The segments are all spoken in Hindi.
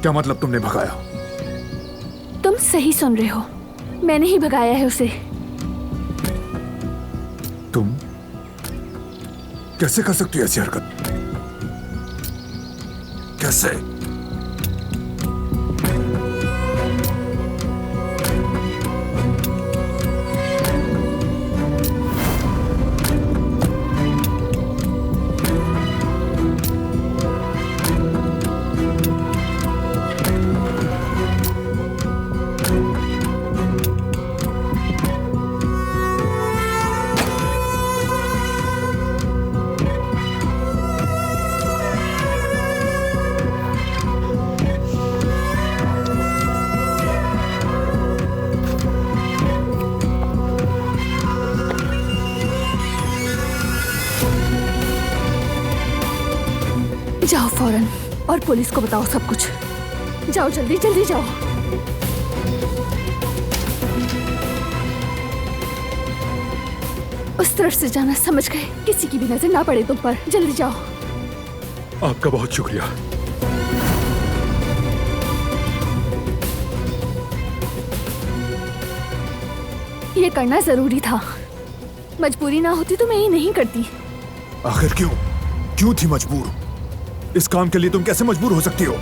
क्या मतलब तुमने भगाया? तुम सही सुन रहे हो, मैंने ही भगाया है उसे। तुम कैसे कर सकती हो ऐसी हरकत? कैसे? जाओ फौरन और पुलिस को बताओ सब कुछ। जाओ जल्दी जल्दी जाओ। उस तरफ से जाना, समझ गए? किसी की भी नजर ना पड़े तुम पर। जल्दी जाओ। आपका बहुत शुक्रिया। ये करना जरूरी था, मजबूरी ना होती तो मैं ये नहीं करती। आखिर क्यों? क्यों थी मजबूर? इस काम के लिए तुम कैसे मजबूर हो सकती हो?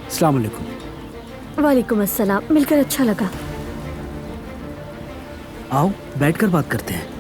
अस्सलाम वालेकुम। वालेकुम अस्सलाम, मिलकर अच्छा लगा। आओ बैठकर बात करते हैं।